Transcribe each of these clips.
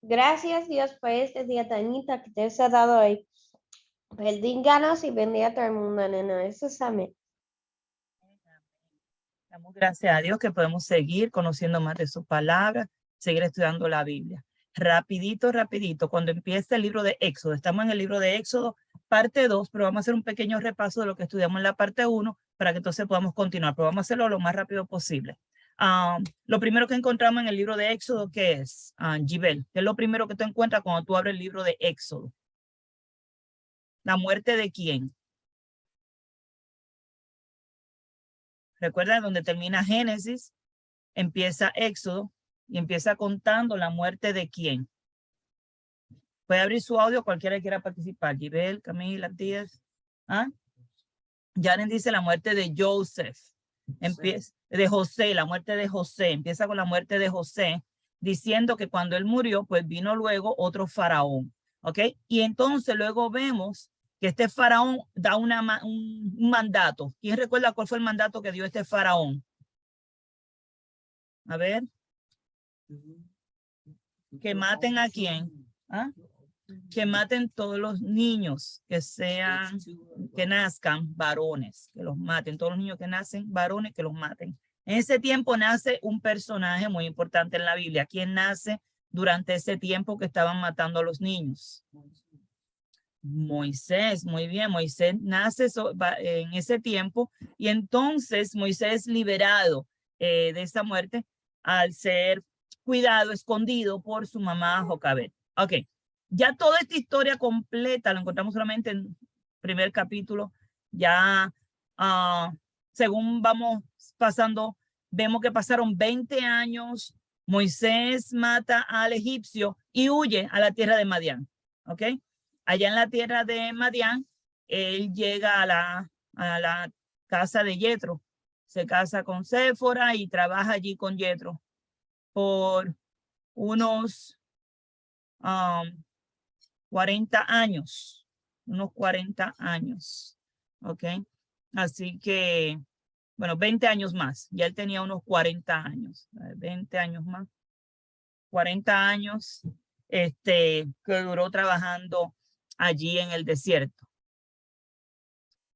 Gracias Dios por este día tan bonito que te has dado hoy. Bendiganos y bendiga a todo el mundo, nena. Eso es amén. Damos gracias a Dios que podemos seguir conociendo más de su palabra, seguir estudiando la Biblia. Rapidito, rapidito, cuando empieza el libro de Éxodo, estamos en el libro de Éxodo, parte 2, pero vamos a hacer un pequeño repaso de lo que estudiamos en la parte 1 para que entonces podamos continuar, pero vamos a hacerlo lo más rápido posible. Lo primero que encontramos en el libro de Éxodo, ¿qué es? Gibel, ¿qué es lo primero que tú encuentras cuando tú abres el libro de Éxodo? ¿La muerte de quién? Recuerda, donde termina Génesis, empieza Éxodo y empieza contando la muerte de quién. Puede abrir su audio, cualquiera que quiera participar. Gibel, Camila, Díaz. ¿Ah? Jaren dice la muerte de Joseph. Empieza, de José, la muerte de José. Empieza con la muerte de José, diciendo que cuando él murió, pues vino luego otro faraón. ¿Ok? Y entonces luego vemos que este faraón da un mandato. ¿Quién recuerda cuál fue el mandato que dio este faraón? A ver. Que maten a quién. ¿Ah? Que maten todos los niños que sean, que nazcan varones, que los maten, todos los niños que nacen varones, que los maten. En ese tiempo nace un personaje muy importante en la Biblia. ¿Quién nace durante ese tiempo que estaban matando a los niños? Moisés, muy bien, Moisés nace en ese tiempo y entonces Moisés es liberado de esa muerte al ser cuidado, escondido por su mamá Jocabed. Ok, ya toda esta historia completa la encontramos solamente en el primer capítulo. Ya según vamos pasando, vemos que pasaron 20 años, Moisés mata al egipcio y huye a la tierra de Madián. Ok. Allá en la tierra de Madián, él llega a la casa de Yetro, se casa con Séfora y trabaja allí con Yetro por unos 40 años, unos 40 años, ¿ok? Así que, bueno, 20 años más, ya él tenía unos 40 años, 20 años más, 40 años, que duró trabajando allí en el desierto.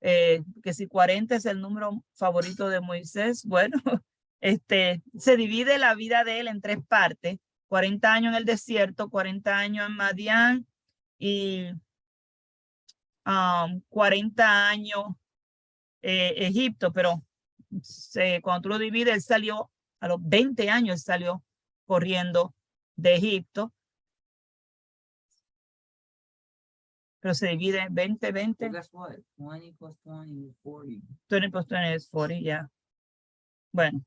Que si 40 es el número favorito de Moisés, bueno, se divide la vida de él en 3 partes, 40 años en el desierto, 40 años en Madián y 40 años Egipto, pero cuando tú lo divides, él salió a los 20 años, salió corriendo de Egipto. Pero se divide en 20, 20. So guess what? 20 plus 20 is 40. 20 plus 20 is 40, yeah. Bueno,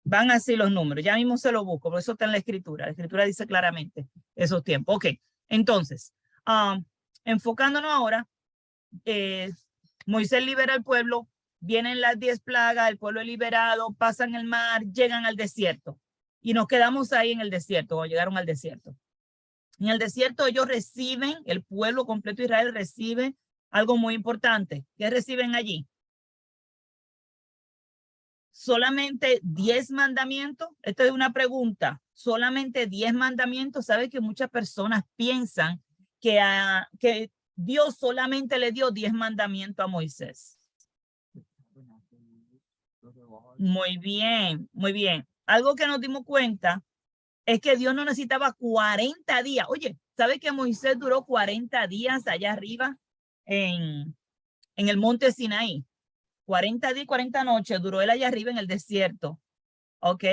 van así los números. Ya mismo se lo busco, por eso está en la escritura. La escritura dice claramente esos tiempos. Ok, entonces, enfocándonos ahora, Moisés libera al pueblo, vienen las 10 plagas, el pueblo es liberado, pasan el mar, llegan al desierto. Y nos quedamos ahí en el desierto, o llegaron al desierto. En el desierto ellos reciben, el pueblo completo de Israel recibe algo muy importante. ¿Qué reciben allí? Solamente 10 mandamientos. Esta es una pregunta. Solamente 10 mandamientos. ¿Sabe que muchas personas piensan que Dios solamente le dio 10 mandamientos a Moisés? Muy bien, muy bien. Algo que nos dimos cuenta es que Dios no necesitaba 40 días. Oye, ¿sabe que Moisés duró 40 días allá arriba en el monte Sinaí? 40 días y 40 noches duró él allá arriba en el desierto. ¿Ok?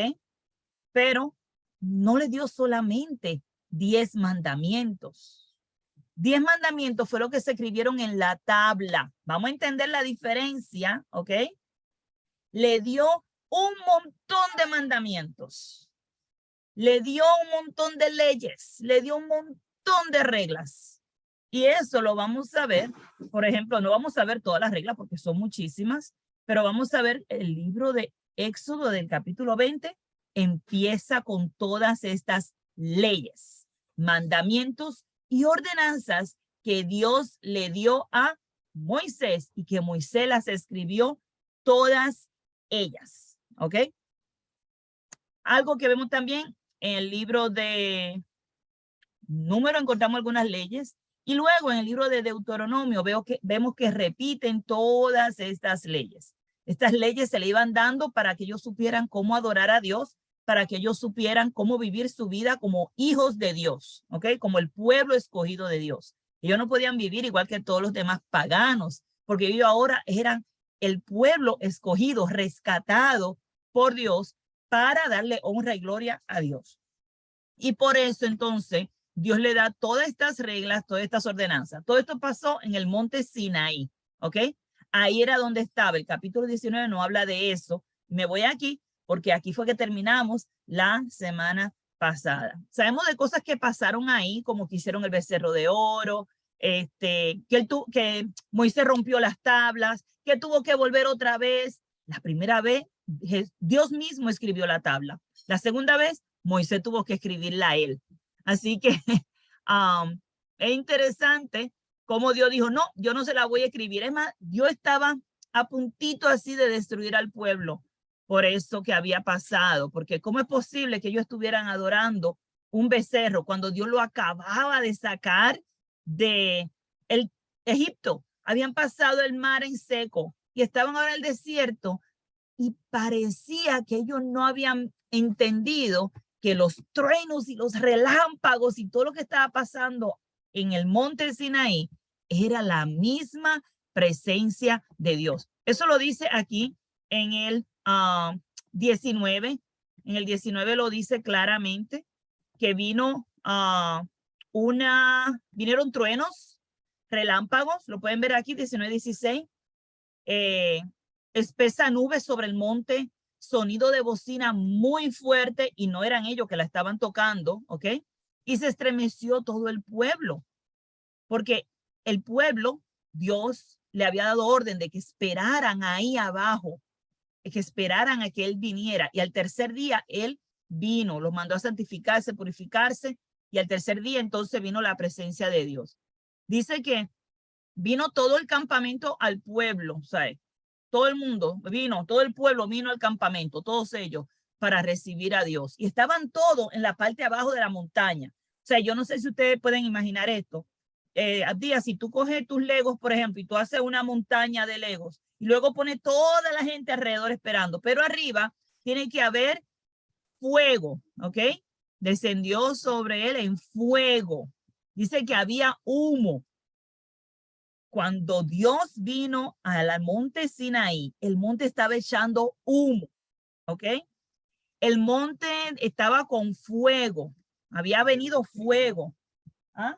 Pero no le dio solamente 10 mandamientos. 10 mandamientos fue lo que se escribieron en la tabla. Vamos a entender la diferencia, ¿ok? Le dio un montón de mandamientos. Le dio un montón de leyes. Le dio un montón de reglas. Y eso lo vamos a ver. Por ejemplo, no vamos a ver todas las reglas porque son muchísimas, pero vamos a ver el libro de Éxodo del capítulo 20. Empieza con todas estas leyes, mandamientos y ordenanzas que Dios le dio a Moisés y que Moisés las escribió todas ellas. ¿Ok? Algo que vemos también en el libro de Número encontramos algunas leyes. Y luego en el libro de Deuteronomio vemos que repiten todas estas leyes. Estas leyes se le iban dando para que ellos supieran cómo adorar a Dios, para que ellos supieran cómo vivir su vida como hijos de Dios, ¿ok? Como el pueblo escogido de Dios. Ellos no podían vivir igual que todos los demás paganos, porque ellos ahora eran el pueblo escogido, rescatado por Dios para darle honra y gloria a Dios. Y por eso entonces Dios le da todas estas reglas, todas estas ordenanzas. Todo esto pasó en el monte Sinaí, ¿ok? Ahí era donde estaba. El capítulo 19 no habla de eso. Me voy aquí porque aquí fue que terminamos la semana pasada. Sabemos de cosas que pasaron ahí, como que hicieron el becerro de oro, que Moisés rompió las tablas, que tuvo que volver otra vez. La primera vez, Dios mismo escribió la tabla. La segunda vez, Moisés tuvo que escribirla a él. Así que es interesante cómo Dios dijo, no, yo no se la voy a escribir. Es más, Dios estaba a puntito así de destruir al pueblo por eso que había pasado. Porque ¿cómo es posible que ellos estuvieran adorando un becerro cuando Dios lo acababa de sacar de Egipto? Habían pasado el mar en seco y estaban ahora en el desierto y parecía que ellos no habían entendido que los truenos y los relámpagos y todo lo que estaba pasando en el monte Sinaí era la misma presencia de Dios. Eso lo dice aquí en el 19. En el 19 lo dice claramente que vinieron truenos, relámpagos, lo pueden ver aquí, 19-16. Espesa nube sobre el monte, sonido de bocina muy fuerte, y no eran ellos que la estaban tocando, ¿ok? Y se estremeció todo el pueblo, porque el pueblo, Dios le había dado orden de que esperaran ahí abajo, que esperaran a que él viniera, y al tercer día él vino, los mandó a santificarse, purificarse, y al tercer día entonces vino la presencia de Dios. Dice que vino todo el campamento al pueblo, ¿sabes? Todo el mundo vino, todo el pueblo vino al campamento, todos ellos, para recibir a Dios. Y estaban todos en la parte de abajo de la montaña. O sea, yo no sé si ustedes pueden imaginar esto. Díaz, si tú coges tus legos, por ejemplo, y tú haces una montaña de legos, y luego pones toda la gente alrededor esperando, pero arriba tiene que haber fuego, ¿ok? Descendió sobre él en fuego. Dice que había humo. Cuando Dios vino al monte Sinaí, el monte estaba echando humo, ¿ok? El monte estaba con fuego, había venido fuego. ¿Ah?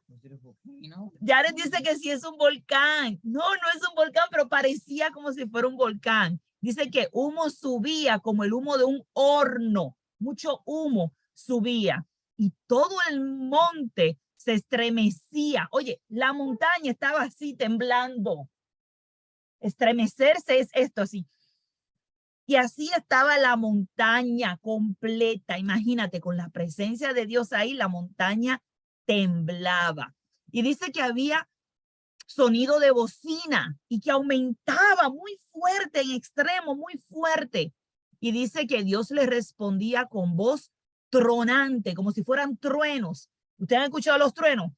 Jared dice que sí es un volcán. No, no es un volcán, pero parecía como si fuera un volcán. Dice que humo subía como el humo de un horno, mucho humo subía y todo el monte se estremecía. Oye, la montaña estaba así temblando. Estremecerse es esto así. Y así estaba la montaña completa. Imagínate, con la presencia de Dios ahí, la montaña temblaba. Y dice que había sonido de bocina y que aumentaba muy fuerte, en extremo, muy fuerte. Y dice que Dios le respondía con voz tronante, como si fueran truenos. ¿Ustedes han escuchado los truenos?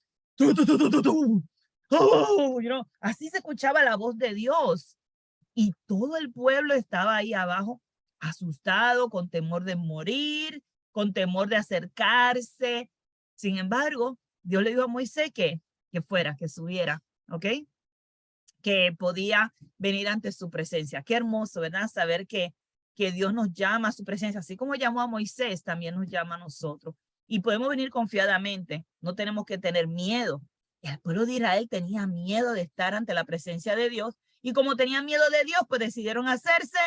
Oh, you know, así se escuchaba la voz de Dios. Y todo el pueblo estaba ahí abajo, asustado, con temor de morir, con temor de acercarse. Sin embargo, Dios le dijo a Moisés que fuera, que subiera, ¿ok? Que podía venir ante su presencia. Qué hermoso, ¿verdad? Saber que Dios nos llama a su presencia. Así como llamó a Moisés, también nos llama a nosotros. Y podemos venir confiadamente. No tenemos que tener miedo. El pueblo de Israel tenía miedo de estar ante la presencia de Dios. Y como tenían miedo de Dios, pues decidieron hacerse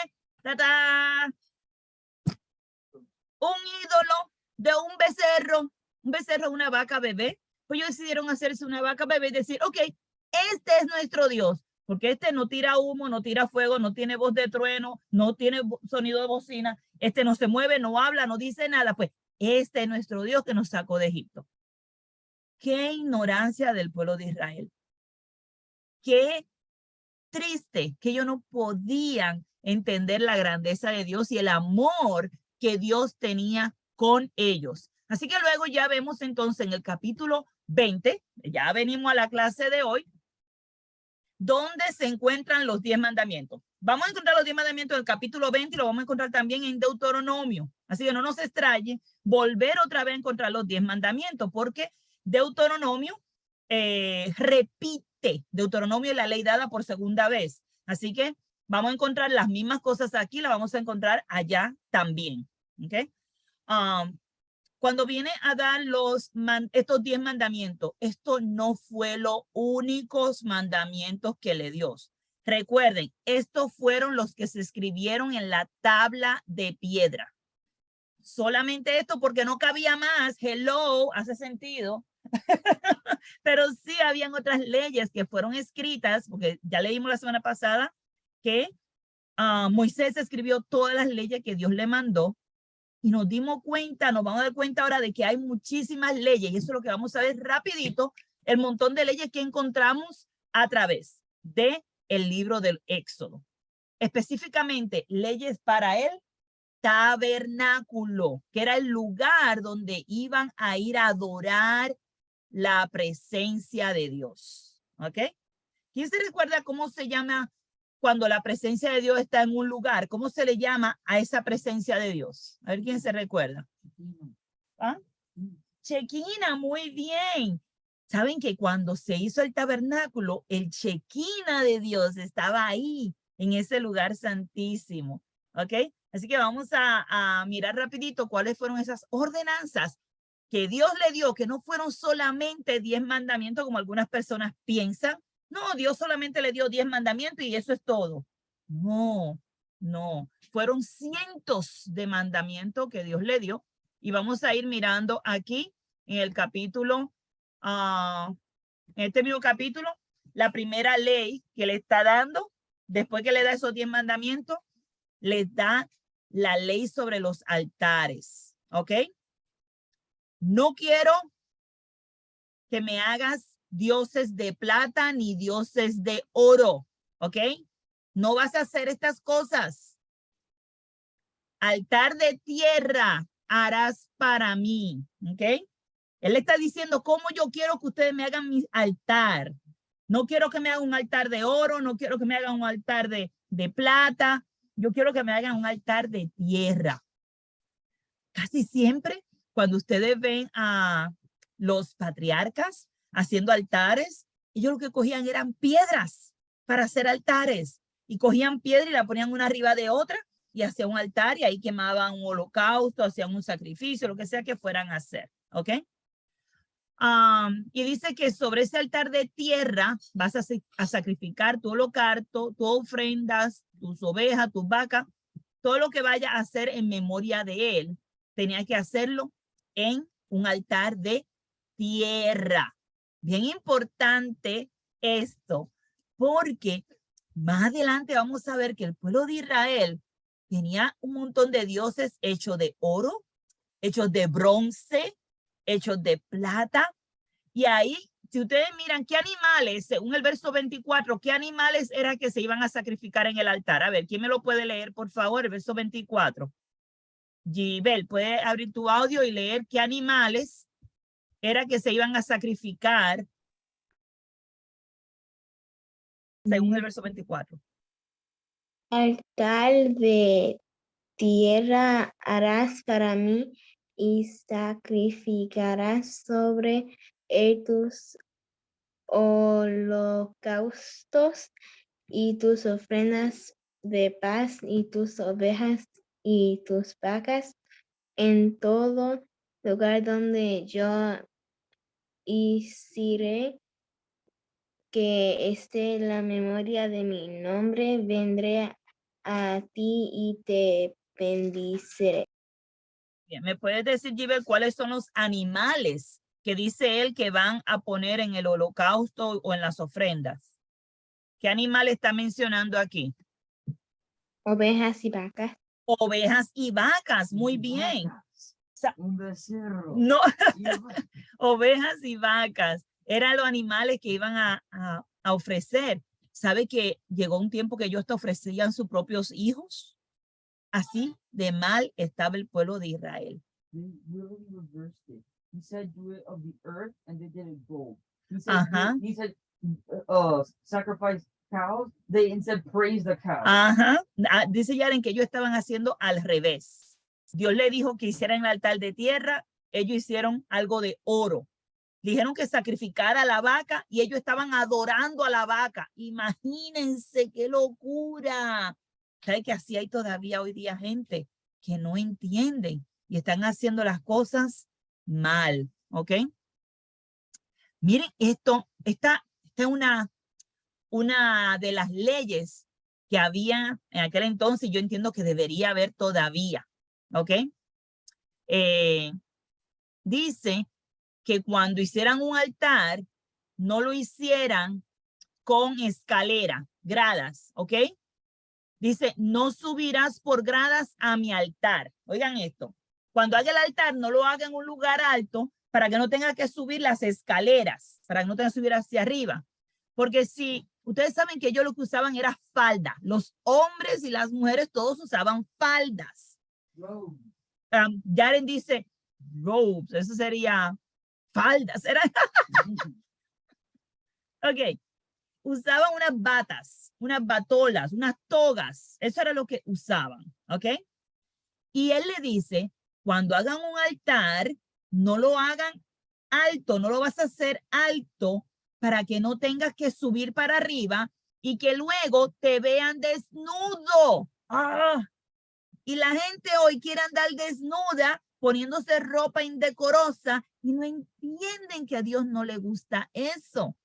un ídolo de un becerro, una vaca bebé. Pues ellos decidieron hacerse una vaca bebé y decir, ok, este es nuestro Dios, porque este no tira humo, no tira fuego, no tiene voz de trueno, no tiene sonido de bocina, este no se mueve, no habla, no dice nada, pues este es nuestro Dios que nos sacó de Egipto. Qué ignorancia del pueblo de Israel. Qué triste que ellos no podían entender la grandeza de Dios y el amor que Dios tenía con ellos. Así que luego ya vemos entonces en el capítulo 20, ya venimos a la clase de hoy, donde se encuentran los 10 mandamientos. Vamos a encontrar los 10 mandamientos del capítulo 20 y lo vamos a encontrar también en Deuteronomio. Así que no nos extrañe volver otra vez a encontrar los 10 mandamientos, porque Deuteronomio repite. Deuteronomio es la ley dada por segunda vez. Así que vamos a encontrar las mismas cosas aquí, las vamos a encontrar allá también. ¿Ok? Cuando viene a dar estos 10 mandamientos, esto no fue los únicos mandamientos que le dio. Recuerden, estos fueron los que se escribieron en la tabla de piedra. Solamente esto porque no cabía más. Hello, hace sentido. Pero sí habían otras leyes que fueron escritas, porque ya leímos la semana pasada que Moisés escribió todas las leyes que Dios le mandó. Y nos dimos cuenta, nos vamos a dar cuenta ahora de que hay muchísimas leyes, y eso es lo que vamos a ver rapidito, el montón de leyes que encontramos a través de el libro del Éxodo. Específicamente, leyes para el tabernáculo, que era el lugar donde iban a ir a adorar la presencia de Dios. ¿Ok? ¿Quién se recuerda cómo se llama cuando la presencia de Dios está en un lugar? ¿Cómo se le llama a esa presencia de Dios? A ver quién se recuerda. ¿Ah? Chequina, muy bien. Saben que cuando se hizo el tabernáculo, el chequina de Dios estaba ahí, en ese lugar santísimo. ¿Ok? Así que vamos a mirar rapidito cuáles fueron esas ordenanzas que Dios le dio, que no fueron solamente 10 mandamientos como algunas personas piensan. No, Dios solamente le dio 10 mandamientos y eso es todo. No, no. Fueron cientos de mandamientos que Dios le dio. Y vamos a ir mirando aquí en el capítulo, en este mismo capítulo, la primera ley que le está dando, después que le da esos 10 mandamientos, le da la ley sobre los altares. ¿Ok? No quiero que me hagas dioses de plata ni dioses de oro, ¿ok? No vas a hacer estas cosas. Altar de tierra harás para mí, ¿ok? Él está diciendo cómo yo quiero que ustedes me hagan mi altar. No quiero que me hagan un altar de oro, no quiero que me hagan un altar de plata. Yo quiero que me hagan un altar de tierra. Casi siempre, cuando ustedes ven a los patriarcas haciendo altares, ellos lo que cogían eran piedras para hacer altares, y cogían piedra y la ponían una arriba de otra y hacían un altar, y ahí quemaban un holocausto, hacían un sacrificio, lo que sea que fueran a hacer, ¿ok? Y dice que sobre ese altar de tierra vas a sacrificar tu holocausto, tus ofrendas, tus ovejas, tus vacas, todo lo que vaya a hacer en memoria de él. Tenía que hacerlo en un altar de tierra. Bien importante esto, porque más adelante vamos a ver que el pueblo de Israel tenía un montón de dioses hechos de oro, hechos de bronce, hechos de plata. Y ahí, si ustedes miran qué animales, según el verso 24, qué animales era que se iban a sacrificar en el altar. A ver, ¿quién me lo puede leer, por favor? El verso 24. Gibel, puede abrir tu audio y leer qué animales era que se iban a sacrificar según el verso 24. Altar de tierra harás para mí y sacrificarás sobre él tus holocaustos y tus ofrendas de paz y tus ovejas y tus vacas en todo lugar donde yo hiciere que esté la memoria de mi nombre, vendré a ti y te bendiciré. Bien, ¿me puedes decir, Gibel, cuáles son los animales que dice él que van a poner en el holocausto o en las ofrendas? ¿Qué animal está mencionando aquí? Ovejas y vacas. Ovejas y vacas, muy bien. O sea, Un becerro. no, ovejas y vacas eran los animales que iban a ofrecer. ¿Sabe que llegó un tiempo que ellos te ofrecían sus propios hijos? Así de mal estaba el pueblo de Israel. He said, do it of the earth, and they did it gold. He said, Ajá. he said, sacrifice cows. They instead praise the cows. Ajá. Dice Yaren que ellos estaban haciendo al revés. Dios le dijo que hicieran el altar de tierra, ellos hicieron algo de oro. Dijeron que sacrificara a la vaca y ellos estaban adorando a la vaca. Imagínense qué locura. ¿Sabe que así hay todavía hoy día gente que no entienden y están haciendo las cosas mal? ¿Ok? Miren esto, esta es una de las leyes que había en aquel entonces. Yo entiendo que debería haber todavía. ¿Ok? Dice que cuando hicieran un altar, no lo hicieran con escalera, gradas, ¿ok? Dice, no subirás por gradas a mi altar. Oigan esto, cuando haga el altar, no lo haga en un lugar alto para que no tenga que subir las escaleras, para que no tenga que subir hacia arriba. Porque si ustedes saben que ellos lo que usaban era falda, los hombres y las mujeres todos usaban faldas. Yaren dice, robes, eso sería faldas, era. Ok, usaban unas batas, unas batolas, unas togas, eso era lo que usaban, ¿ok? Y él le dice, cuando hagan un altar, no lo hagan alto, no lo vas a hacer alto para que no tengas que subir para arriba y que luego te vean desnudo. ¡Ah! Y la gente hoy quiere andar desnuda, poniéndose ropa indecorosa y no entienden que a Dios no le gusta eso.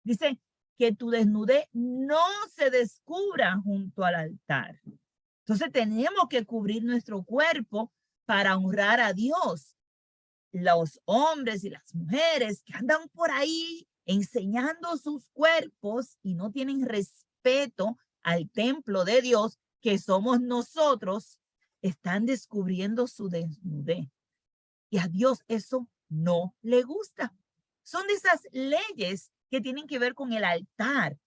Dice que tu desnudez no se descubra junto al altar. Entonces tenemos que cubrir nuestro cuerpo para honrar a Dios. Los hombres y las mujeres que andan por ahí enseñando sus cuerpos y no tienen respeto al templo de Dios, que somos nosotros, están descubriendo su desnudez. Y a Dios eso no le gusta. Son de esas leyes que tienen que ver con el altar.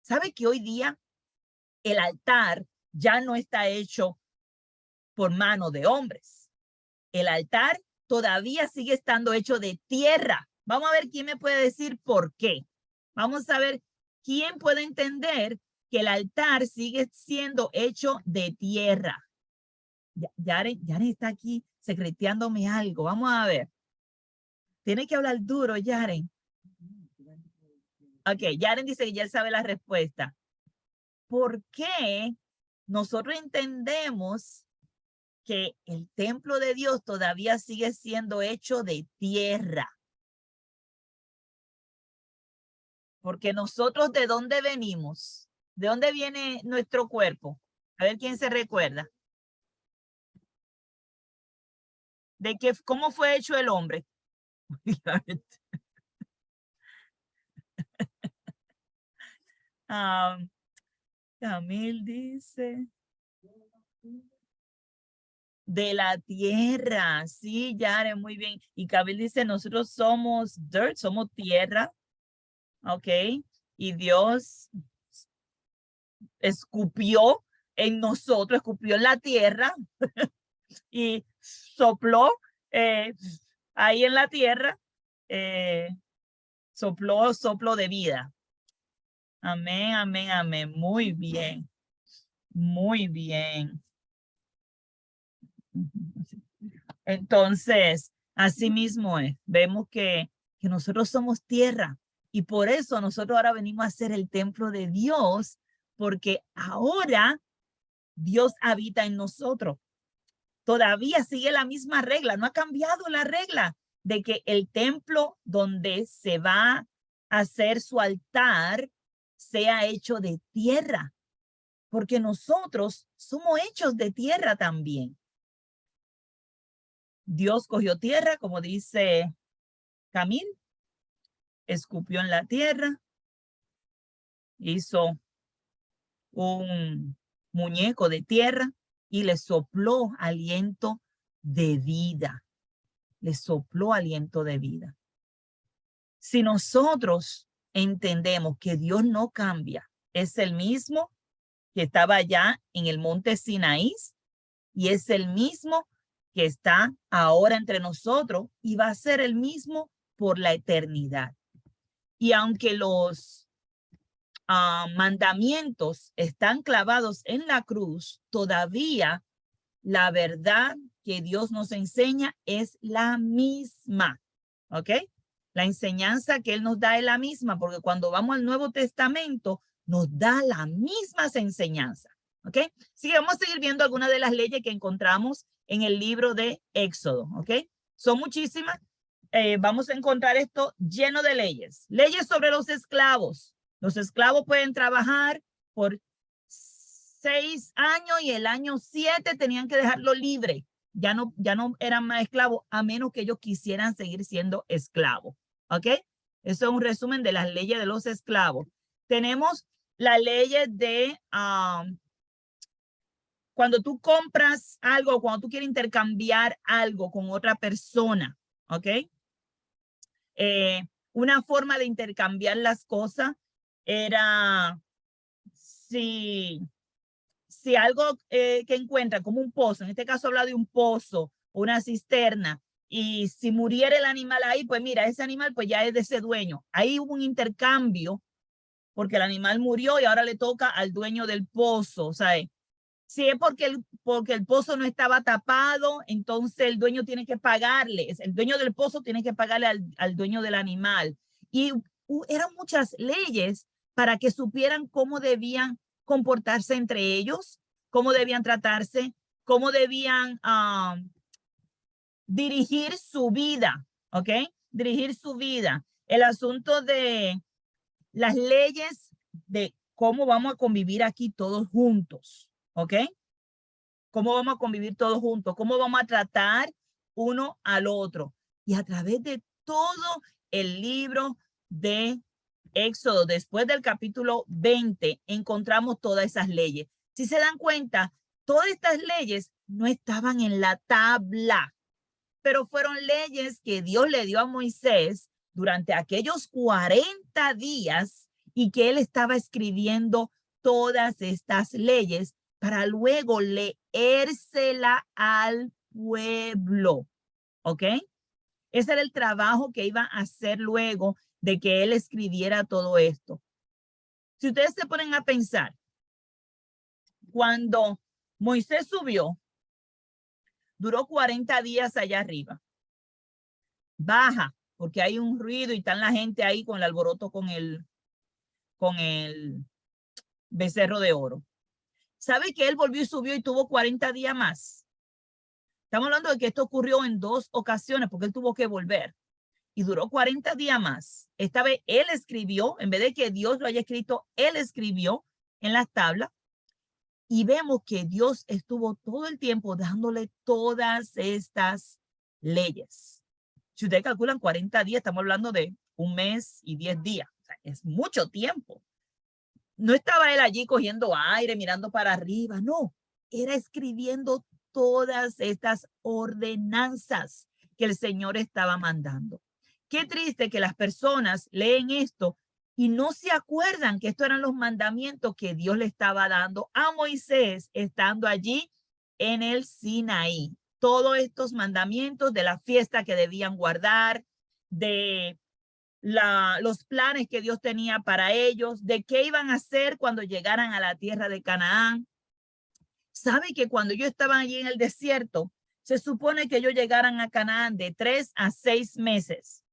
¿Sabe que hoy día el altar ya no está hecho por mano de hombres? El altar todavía sigue estando hecho de tierra. Vamos a ver quién me puede decir por qué. Vamos a ver quién puede entender que el altar sigue siendo hecho de tierra. Yaren está aquí secreteándome algo. Vamos a ver. Tiene que hablar duro, Yaren. Ok, Yaren dice que ya sabe la respuesta. ¿Por qué nosotros entendemos que el templo de Dios todavía sigue siendo hecho de tierra? Porque nosotros, ¿de dónde venimos? ¿De dónde viene nuestro cuerpo? A ver quién se recuerda. ¿De qué, cómo fue hecho el hombre? Camil dice de la tierra. Sí, Yare, muy bien. Y Camil dice, nosotros somos dirt, somos tierra. Ok. Y Dios escupió en nosotros, escupió en la tierra y sopló ahí en la tierra, soplo de vida. Amén, amén, amén. Muy bien. Muy bien. Entonces, así mismo es. Vemos que nosotros somos tierra y por eso nosotros ahora venimos a ser el templo de Dios, porque ahora Dios habita en nosotros. Todavía sigue la misma regla, no ha cambiado la regla de que el templo donde se va a hacer su altar sea hecho de tierra, porque nosotros somos hechos de tierra también. Dios cogió tierra, como dice Camil, escupió en la tierra, hizo un muñeco de tierra y le sopló aliento de vida. Le sopló aliento de vida. Si nosotros entendemos que Dios no cambia, es el mismo que estaba allá en el monte Sinaí y es el mismo que está ahora entre nosotros y va a ser el mismo por la eternidad. Y aunque los mandamientos están clavados en la cruz, todavía la verdad que Dios nos enseña es la misma, ¿ok? La enseñanza que Él nos da es la misma, porque cuando vamos al Nuevo Testamento, nos da las mismas enseñanzas, ¿ok? Así que vamos a seguir viendo algunas de las leyes que encontramos en el libro de Éxodo, ¿ok? Son muchísimas. Vamos a encontrar esto lleno de leyes. Leyes sobre los esclavos. Los esclavos pueden trabajar por 6 años y el año 7 tenían que dejarlo libre. Ya no eran más esclavos a menos que ellos quisieran seguir siendo esclavos. ¿Ok? Eso es un resumen de las leyes de los esclavos. Tenemos la ley de cuando tú compras algo, cuando tú quieres intercambiar algo con otra persona. ¿Ok? Una forma de intercambiar las cosas era si algo que encuentra como un pozo, en este caso habla de un pozo, una cisterna, y si muriera el animal ahí, pues mira, ese animal pues ya es de ese dueño. Ahí hubo un intercambio porque el animal murió y ahora le toca al dueño del pozo. O sea, si es porque el pozo no estaba tapado, entonces el dueño tiene que pagarle, el dueño del pozo tiene que pagarle al dueño del animal. Y eran muchas leyes para que supieran cómo debían comportarse entre ellos, cómo debían tratarse, cómo debían dirigir su vida, ¿ok? Dirigir su vida. El asunto de las leyes de cómo vamos a convivir aquí todos juntos, ¿ok? Cómo vamos a convivir todos juntos, cómo vamos a tratar uno al otro. Y a través de todo el libro de Éxodo, después del capítulo 20, encontramos todas esas leyes. Si se dan cuenta, todas estas leyes no estaban en la tabla, pero fueron leyes que Dios le dio a Moisés durante aquellos 40 días y que él estaba escribiendo todas estas leyes para luego leérsela al pueblo. ¿Ok? Ese era el trabajo que iba a hacer luego de que él escribiera todo esto. Si ustedes se ponen a pensar, cuando Moisés subió, duró 40 días allá arriba. Baja, porque hay un ruido y están la gente ahí con el alboroto con el becerro de oro. ¿Sabe que él volvió y subió y tuvo 40 días más? Estamos hablando de que esto ocurrió en 2 ocasiones porque él tuvo que volver y duró 40 días más. Esta vez él escribió, en vez de que Dios lo haya escrito, él escribió en las tablas y vemos que Dios estuvo todo el tiempo dándole todas estas leyes. Si ustedes calculan 40 días, estamos hablando de 1 mes y 10 días. O sea, es mucho tiempo. No estaba él allí cogiendo aire, mirando para arriba. No, era escribiendo todas estas ordenanzas que el Señor estaba mandando. Qué triste que las personas leen esto y no se acuerdan que estos eran los mandamientos que Dios le estaba dando a Moisés estando allí en el Sinaí. Todos estos mandamientos de la fiesta que debían guardar, de los planes que Dios tenía para ellos, de qué iban a hacer cuando llegaran a la tierra de Canaán. ¿Sabe que cuando ellos estaban allí en el desierto, se supone que ellos llegaran a Canaán de 3 a 6 meses?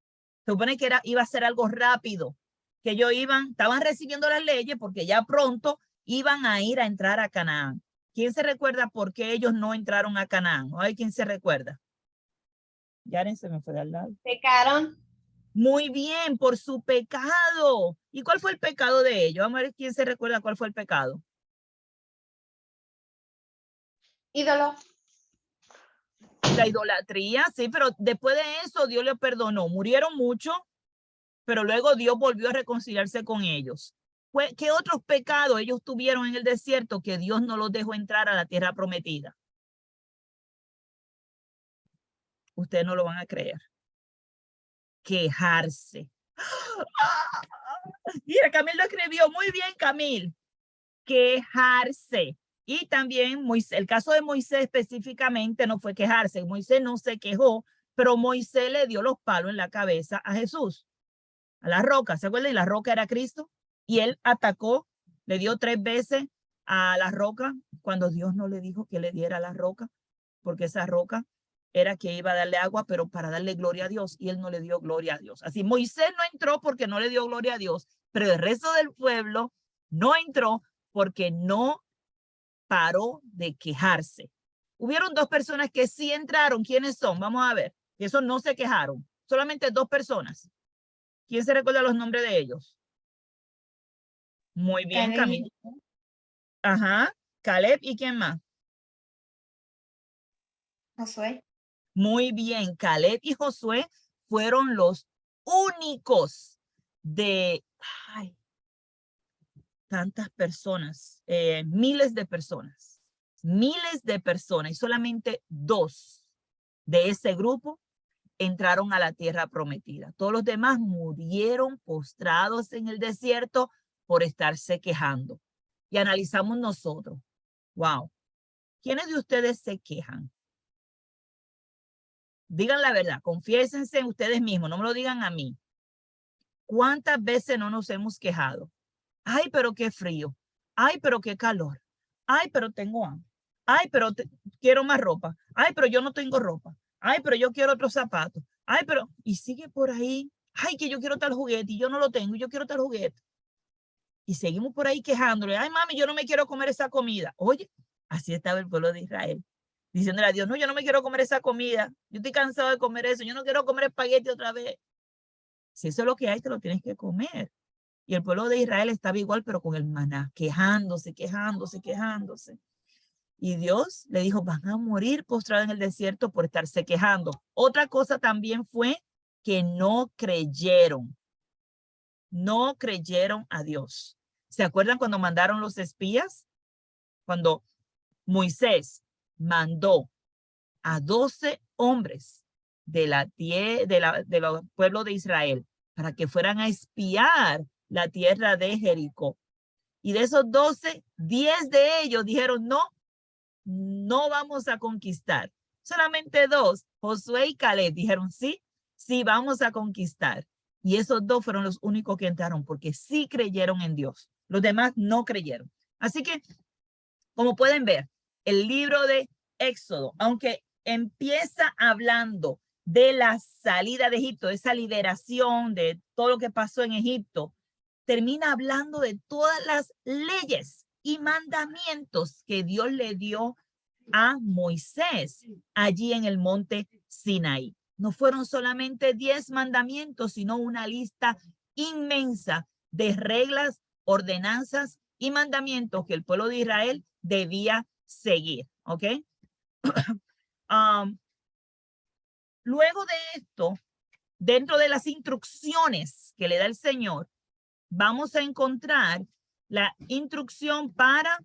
Se supone que iba a ser algo rápido, que ellos estaban recibiendo las leyes porque ya pronto iban a ir a entrar a Canaán. ¿Quién se recuerda por qué ellos no entraron a Canaán? ¿No hay quien se recuerda? Yaren se me fue de al lado. Pecaron. Muy bien, por su pecado. ¿Y cuál fue el pecado de ellos? Vamos a ver quién se recuerda cuál fue el pecado. Ídolo. La idolatría, sí, pero después de eso Dios les perdonó. Murieron mucho, pero luego Dios volvió a reconciliarse con ellos. ¿Qué otros pecados ellos tuvieron en el desierto que Dios no los dejó entrar a la tierra prometida? Ustedes no lo van a creer. Quejarse. Mira, Camil lo escribió muy bien, Camil. Quejarse. Y también Moisés, el caso de Moisés específicamente no fue quejarse. Moisés no se quejó, pero Moisés le dio los palos en la cabeza a Jesús, a la roca. ¿Se acuerdan? Y la roca era Cristo. Y él atacó, le dio 3 veces a la roca cuando Dios no le dijo que le diera a la roca, porque esa roca era que iba a darle agua, pero para darle gloria a Dios, y él no le dio gloria a Dios. Así Moisés no entró porque no le dio gloria a Dios, pero el resto del pueblo no entró porque no paró de quejarse. Hubieron 2 personas que sí entraron. ¿Quiénes son? Vamos a ver. Esos no se quejaron. Solamente 2 personas. ¿Quién se recuerda los nombres de ellos? Muy bien, Camila. Ajá. Caleb, ¿y quién más? Josué. Muy bien, Caleb y Josué fueron los únicos de tantas personas, miles de personas, y solamente 2 de ese grupo entraron a la tierra prometida. Todos los demás murieron postrados en el desierto por estarse quejando. Y analizamos nosotros. Wow. ¿Quiénes de ustedes se quejan? Digan la verdad, confiésense en ustedes mismos, no me lo digan a mí. ¿Cuántas veces no nos hemos quejado? Ay, pero qué frío. Ay, pero qué calor. Ay, pero tengo hambre. Ay, pero quiero más ropa. Ay, pero yo no tengo ropa. Ay, pero yo quiero otro zapato. Ay, pero... Y sigue por ahí. Ay, que yo quiero tal juguete y yo no lo tengo y yo quiero tal juguete. Y seguimos por ahí quejándole. Ay, mami, yo no me quiero comer esa comida. Oye, así estaba el pueblo de Israel. Diciéndole a Dios, no, yo no me quiero comer esa comida. Yo estoy cansado de comer eso. Yo no quiero comer espagueti otra vez. Si eso es lo que hay, te lo tienes que comer. Y el pueblo de Israel estaba igual, pero con el maná, quejándose. Y Dios le dijo, van a morir postrados en el desierto por estarse quejando. Otra cosa también fue que no creyeron a Dios. ¿Se acuerdan cuando mandaron los espías? Cuando Moisés mandó a 12 hombres del pueblo de Israel para que fueran a espiar la tierra de Jericó. Y de esos 12, 10 de ellos dijeron, no vamos a conquistar. Solamente 2, Josué y Caleb, dijeron, sí vamos a conquistar. Y esos 2 fueron los únicos que entraron porque sí creyeron en Dios. Los demás no creyeron. Así que, como pueden ver, el libro de Éxodo, aunque empieza hablando de la salida de Egipto, de esa liberación, de todo lo que pasó en Egipto, termina hablando de todas las leyes y mandamientos que Dios le dio a Moisés allí en el monte Sinaí. No fueron solamente 10 mandamientos, sino una lista inmensa de reglas, ordenanzas y mandamientos que el pueblo de Israel debía seguir. ¿Ok? Luego de esto, dentro de las instrucciones que le da el Señor, vamos a encontrar la instrucción para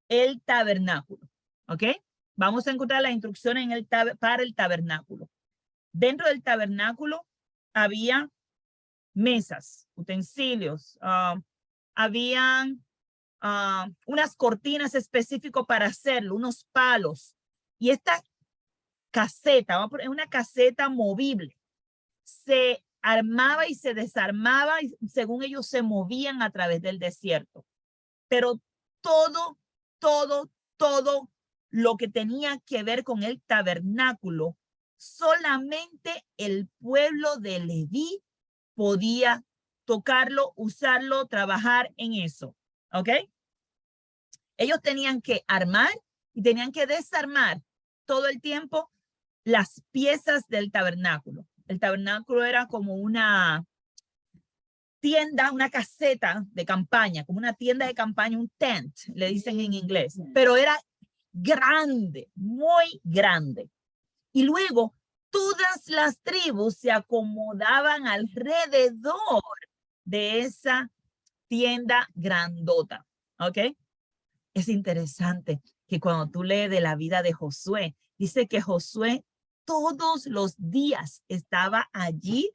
el tabernáculo. ¿Ok? Vamos a encontrar la instrucción para el tabernáculo. Dentro del tabernáculo había mesas, utensilios, habían unas cortinas específicas para hacerlo, unos palos. Y esta caseta, vamos a poner una caseta movible, se armaba y se desarmaba según ellos se movían a través del desierto. Pero todo lo que tenía que ver con el tabernáculo, solamente el pueblo de Leví podía tocarlo, usarlo, trabajar en eso. ¿Ok? Ellos tenían que armar y tenían que desarmar todo el tiempo las piezas del tabernáculo. El tabernáculo era como una tienda, una caseta de campaña, como una tienda de campaña, un tent, le dicen en inglés, pero era grande, muy grande. Y luego todas las tribus se acomodaban alrededor de esa tienda grandota. ¿Ok? Es interesante que cuando tú lees de la vida de Josué, dice que Josué todos los días estaba allí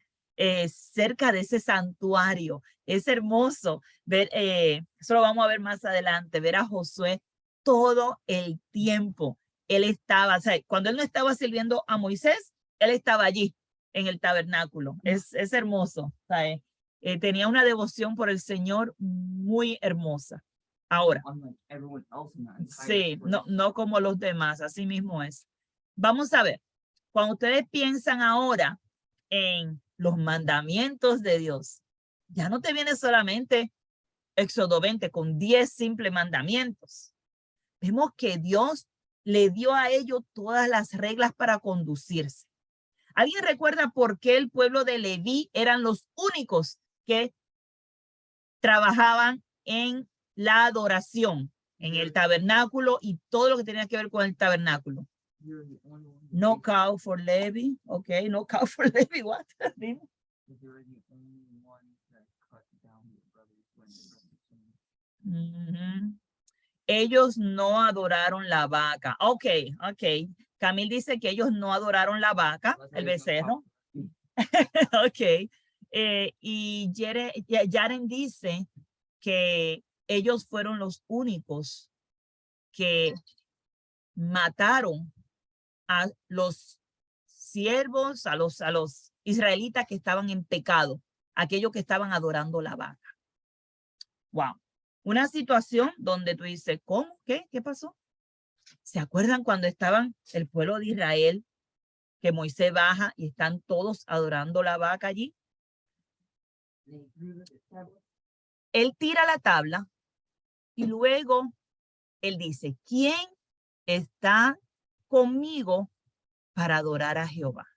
cerca de ese santuario. Es hermoso ver, eso lo vamos a ver más adelante, ver a Josué todo el tiempo. Él estaba, o sea, cuando él no estaba sirviendo a Moisés, él estaba allí en el tabernáculo. Es hermoso. ¿Sabes? Tenía una devoción por el Señor muy hermosa. Ahora, Unlike everyone else in that entire sí, no, place. no como los demás, así mismo es. Vamos a ver, cuando ustedes piensan ahora en los mandamientos de Dios, ya no te viene solamente Éxodo 20 con 10 simples mandamientos. Vemos que Dios le dio a ellos todas las reglas para conducirse. ¿Alguien recuerda por qué el pueblo de Leví eran los únicos que trabajaban en la adoración, en el tabernáculo y todo lo que tenía que ver con el tabernáculo? You're the only one who No makes- cow for Levi. Okay, no cow for Levi. What? Dime. You're the only one that cut down your brothers when your brothers sinned. Ujú. Ellos no adoraron la vaca. Ok. Camil dice que ellos no adoraron la vaca, el becerro. Ok. Y Yaren dice que ellos fueron los únicos que mataron a los siervos, a los israelitas que estaban en pecado, aquellos que estaban adorando la vaca. Wow. Una situación donde tú dices, ¿cómo? ¿Qué pasó? ¿Se acuerdan cuando estaban el pueblo de Israel, que Moisés baja y están todos adorando la vaca allí? They threw the tablet. Él tira la tabla y luego él dice, ¿quién está conmigo para adorar a Jehová?